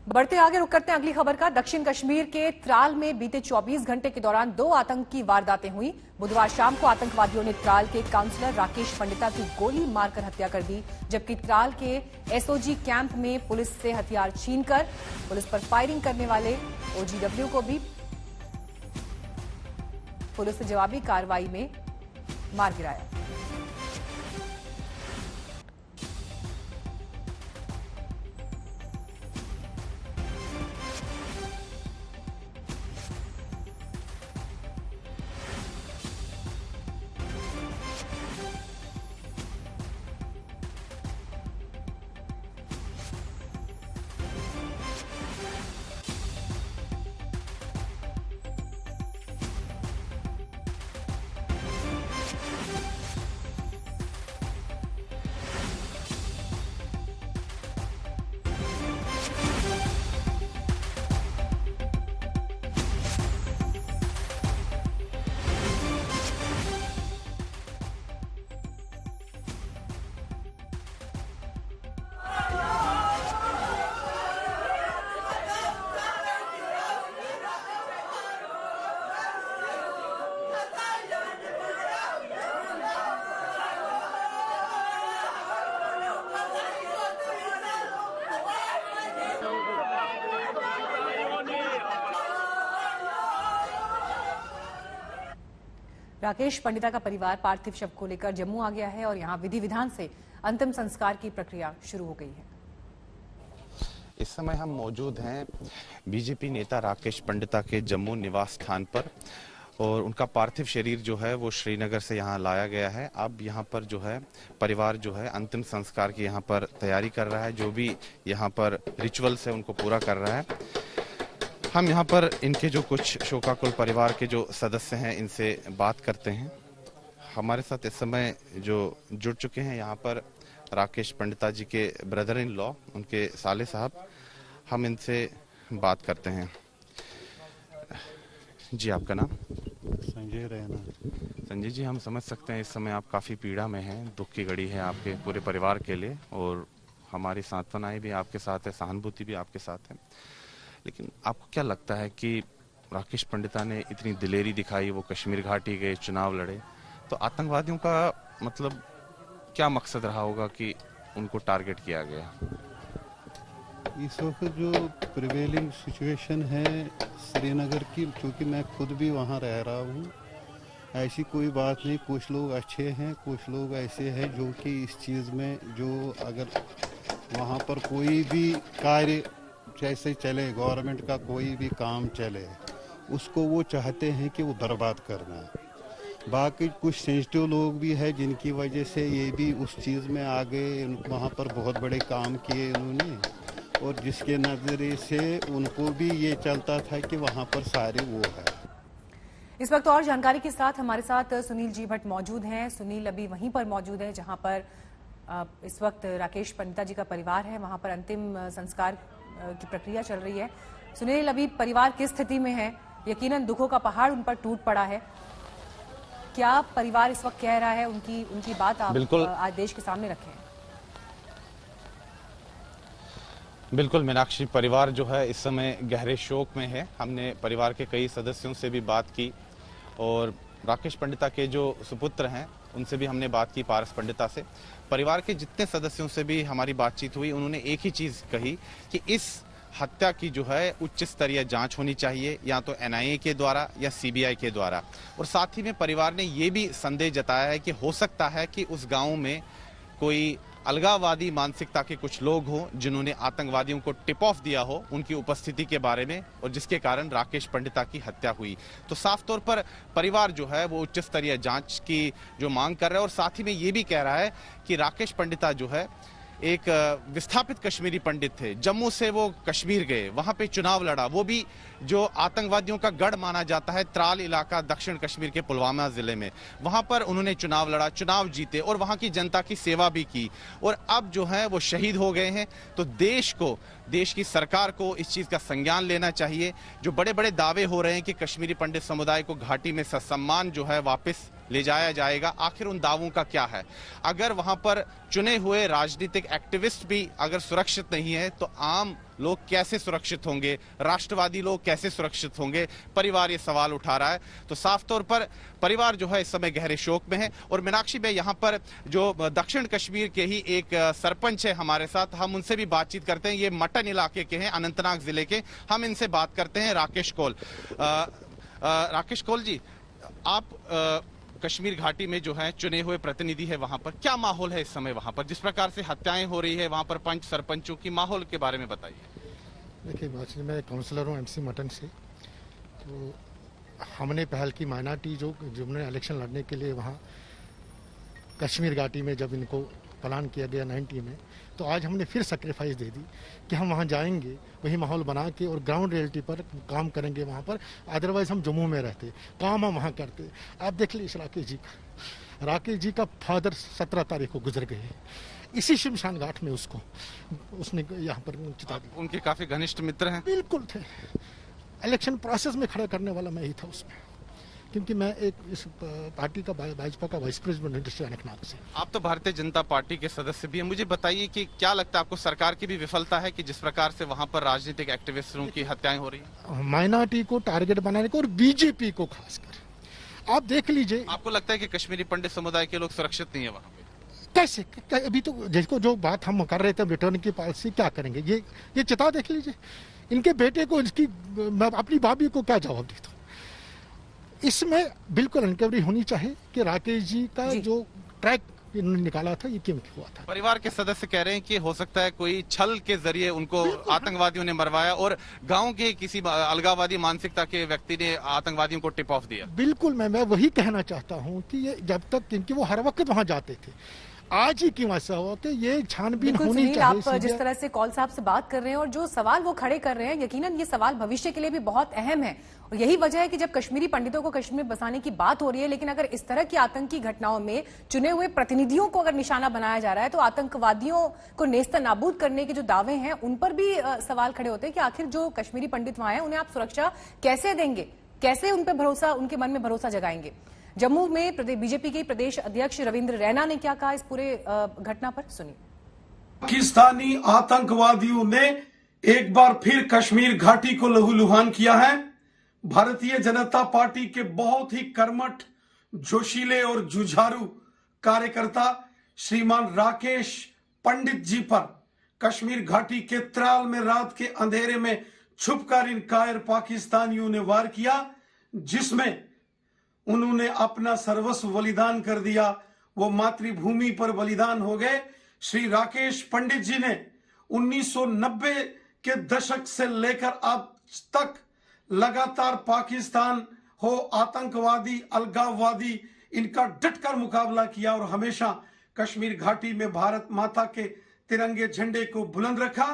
बढ़ते आगे रुक करते हैं अगली खबर का। दक्षिण कश्मीर के त्राल में बीते 24 घंटे के दौरान 2 आतंकी वारदातें हुई। बुधवार शाम को आतंकवादियों ने त्राल के काउंसलर राकेश पंडिता की गोली मारकर हत्या कर दी, जबकि त्राल के एसओजी कैंप में पुलिस से हथियार छीनकर पुलिस पर फायरिंग करने वाले ओजीडब्ल्यू को भी पुलिस ने जवाबी कार्रवाई में मार गिराया। राकेश पंडिता का परिवार पार्थिव शव को लेकर जम्मू आ गया है और यहां विधि विधान से अंतिम संस्कार की प्रक्रिया शुरू हो गई है। इस समय हम मौजूद हैं बीजेपी नेता राकेश पंडिता के जम्मू निवास स्थान पर और उनका पार्थिव शरीर जो है वो श्रीनगर से यहाँ लाया गया है। अब यहाँ पर जो है परिवार जो है अंतिम संस्कार की यहाँ पर तैयारी कर रहा है, जो भी यहाँ पर रिचुअल्स है उनको पूरा कर रहा है। हम यहाँ पर इनके जो कुछ शोकाकुल परिवार के जो सदस्य हैं इनसे बात करते हैं। हमारे साथ इस समय जो जुड़ चुके हैं यहाँ पर राकेश पंडिता जी के ब्रदर इन लॉ, उनके साले साहब, हम इनसे बात करते हैं। जी आपका नाम? संजय रैना। संजय जी, हम समझ सकते हैं इस समय आप काफ़ी पीड़ा में हैं, दुख की घड़ी है आपके पूरे परिवार के लिए और हमारी सांत्वनाएं भी आपके साथ है, सहानुभूति भी आपके साथ है। लेकिन आपको क्या लगता है कि राकेश पंडिता ने इतनी दिलेरी दिखाई, वो कश्मीर घाटी गए, चुनाव लड़े, तो आतंकवादियों का मतलब क्या मकसद रहा होगा कि उनको टारगेट किया गया? इस वक्त जो प्रिवेलिंग सिचुएशन है श्रीनगर की, क्योंकि मैं खुद भी वहाँ रह रहा हूँ, ऐसी कोई बात नहीं। कुछ लोग अच्छे हैं, कुछ लोग ऐसे हैं जो कि इस चीज़ में जो अगर वहाँ पर कोई भी कार्य जैसे चले, गवर्नमेंट का कोई भी काम चले, उसको वो चाहते हैं कि वो बर्बाद करना है। बाकी कुछ सेंसिटिव लोग भी हैं जिनकी वजह से ये भी उस चीज़ में आ गए। वहाँ पर बहुत बड़े काम किए उन्होंने और जिसके नज़रिए से उनको भी ये चलता था कि वहाँ पर सारे वो है। इस वक्त और जानकारी के साथ हमारे साथ सुनील जी भट्ट मौजूद हैं। सुनील अभी वहीं पर मौजूद है जहां पर इस वक्त राकेश पंडिता जी का परिवार है, वहां पर अंतिम संस्कार की प्रक्रिया चल रही है। सुनील, अभी परिवार किस स्थिति में है? यकीनन दुखों का पहाड़ उन पर टूट पड़ा है। क्या परिवार इस वक्त कह रहा है? उनकी बात आप बिल्कुल आज देश के सामने रखें। बिल्कुल मीनाक्षी, परिवार जो है इस समय गहरे शोक में है। हमने परिवार के कई सदस्यों से भी बात की और राकेश पंडिता के जो सुपुत्र हैं उनसे भी हमने बात की, पारस पंडिता से। परिवार के जितने सदस्यों से भी हमारी बातचीत हुई, उन्होंने एक ही चीज कही कि इस हत्या की जो है उच्च स्तरीय जांच होनी चाहिए, या तो एनआईए के द्वारा या सीबीआई के द्वारा। और साथ ही में परिवार ने ये भी संदेह जताया है कि हो सकता है कि उस गांव में कोई अलगाववादी मानसिकता के कुछ लोग हों जिन्होंने आतंकवादियों को टिप ऑफ दिया हो उनकी उपस्थिति के बारे में, और जिसके कारण राकेश पंडिता की हत्या हुई। तो साफ तौर पर परिवार जो है वो उच्च स्तरीय जांच की जो मांग कर रहा है और साथ ही में ये भी कह रहा है कि राकेश पंडिता जो है एक विस्थापित कश्मीरी पंडित थे। जम्मू से वो कश्मीर गए, वहां पे चुनाव लड़ा, वो भी जो आतंकवादियों का गढ़ माना जाता है त्राल इलाका दक्षिण कश्मीर के पुलवामा जिले में, वहां पर उन्होंने चुनाव लड़ा, चुनाव जीते और वहां की जनता की सेवा भी की और अब जो है वो शहीद हो गए हैं। तो देश की सरकार को इस चीज का संज्ञान लेना चाहिए। जो बड़े बड़े दावे हो रहे हैं कि कश्मीरी पंडित समुदाय को घाटी में ससम्मान जो है वापस ले जाया जाएगा, आखिर उन दावों का क्या है। अगर वहां पर चुने हुए राजनीतिक एक्टिविस्ट भी अगर सुरक्षित नहीं है तो आम लोग कैसे सुरक्षित होंगे, राष्ट्रवादी लोग कैसे सुरक्षित होंगे, परिवार ये सवाल उठा रहा है। तो साफ तौर पर परिवार जो है इस समय गहरे शोक में है। और मीनाक्षी भाई, यहाँ पर जो दक्षिण कश्मीर के ही एक सरपंच है हमारे साथ, हम उनसे भी बातचीत करते हैं। ये मटन इलाके के हैं, अनंतनाग जिले के। हम इनसे बात करते हैं। राकेश कौल, राकेश कौल जी, आप कश्मीर घाटी में जो है चुने हुए प्रतिनिधि है, वहां पर क्या माहौल है इस समय? वहां पर जिस प्रकार से हत्याएं हो रही है, वहां पर पंच सरपंचों की माहौल के बारे में बताइए। देखिए, मैं काउंसलर हूँ एमसी मटन से। तो हमने पहल की माइनॉरिटी जिन्होंने इलेक्शन लड़ने के लिए वहाँ कश्मीर घाटी में जब इनको प्लान किया गया 90 में, तो आज हमने फिर सेक्रीफाइस दे दी कि हम वहाँ जाएंगे, वही माहौल बना के और ग्राउंड रियलिटी पर काम करेंगे वहाँ पर। अदरवाइज हम जम्मू में रहते, काम हम वहाँ करते। आप देख लीजिए राकेश जी का फादर 17 तारीख को गुजर गए, इसी शमशान घाट में उसने यहाँ पर चिता दी। उनके काफी घनिष्ठ मित्र हैं? बिल्कुल थे। इलेक्शन प्रोसेस में खड़ा करने वाला मैं ही था उसमें, क्योंकि मैं एक इस पार्टी का भाजपा का वाइस प्रेसिडेंट डिस्ट्रिक्ट अनंतनाग से। आप तो भारतीय जनता पार्टी के सदस्य भी हैं। मुझे बताइए कि क्या लगता है आपको, सरकार की भी विफलता है कि जिस प्रकार से वहां पर राजनीतिक एक्टिविस्टों की हत्याएं हो रही हैं? माइनॉरिटी को टारगेट बनाने को और बीजेपी को खासकर आप देख लीजिए। आपको लगता है कि कश्मीरी पंडित समुदाय के लोग सुरक्षित नहीं है वहां पे? कैसे? अभी तो जिसको जो बात हम कर रहे थे रिटर्न की पॉलिसी, क्या करेंगे? ये चिता देख लीजिए। इनके बेटे को, मैं अपनी भाभी को क्या जवाब देता हूँ? इसमें बिल्कुल इंक्वायरी होनी चाहिए कि राकेश जी का जो ट्रैक इन्होंने निकाला था ये क्यों हुआ था। परिवार के सदस्य कह रहे हैं कि हो सकता है कोई छल के जरिए उनको आतंकवादियों ने मरवाया और गांव के किसी अलगाववादी मानसिकता के व्यक्ति ने आतंकवादियों को टिप ऑफ दिया। बिल्कुल, मैं वही कहना चाहता हूँ कि ये जब तक, क्योंकि वो हर वक्त वहां जाते थे, आज ही क्यों ऐसा हुआ कि ये छानबीन होनी चाहिए। आप जिस तरह से कौल साहब से बात कर रहे हैं और जो सवाल वो खड़े कर रहे हैं, यकीनन ये सवाल भविष्य के लिए भी बहुत अहम है। और यही वजह है कि जब कश्मीरी पंडितों को कश्मीर बसाने की बात हो रही है, लेकिन अगर इस तरह की आतंकी घटनाओं में चुने हुए प्रतिनिधियों को अगर निशाना बनाया जा रहा है, तो आतंकवादियों को नेस्त नाबूद करने के जो दावे हैं उन पर भी सवाल खड़े होते हैं कि आखिर जो कश्मीरी पंडित वहां हैं, उन्हें आप सुरक्षा कैसे देंगे, कैसे उन पर भरोसा, उनके मन में भरोसा जगाएंगे। जम्मू में बीजेपी के प्रदेश अध्यक्ष रविंद्र रैना ने क्या कहा इस पूरे घटना पर, सुनिए। पाकिस्तानी आतंकवादियों ने एक बार फिर कश्मीर घाटी को लहूलुहान किया है। भारतीय जनता पार्टी के बहुत ही कर्मठ, जोशीले और जुझारू कार्यकर्ता श्रीमान राकेश पंडित जी पर कश्मीर घाटी के त्राल में रात के अंधेरे में छुपकर इन कायर पाकिस्तानियों ने वार किया, जिसमें उन्होंने अपना सर्वस्व बलिदान कर दिया। वो मातृभूमि पर बलिदान हो गए। श्री राकेश पंडित जी ने 1990 के दशक से लेकर अब तक लगातार पाकिस्तान हो, आतंकवादी, अलगाववादी, इनका डटकर मुकाबला किया और हमेशा कश्मीर घाटी में भारत माता के तिरंगे झंडे को बुलंद रखा।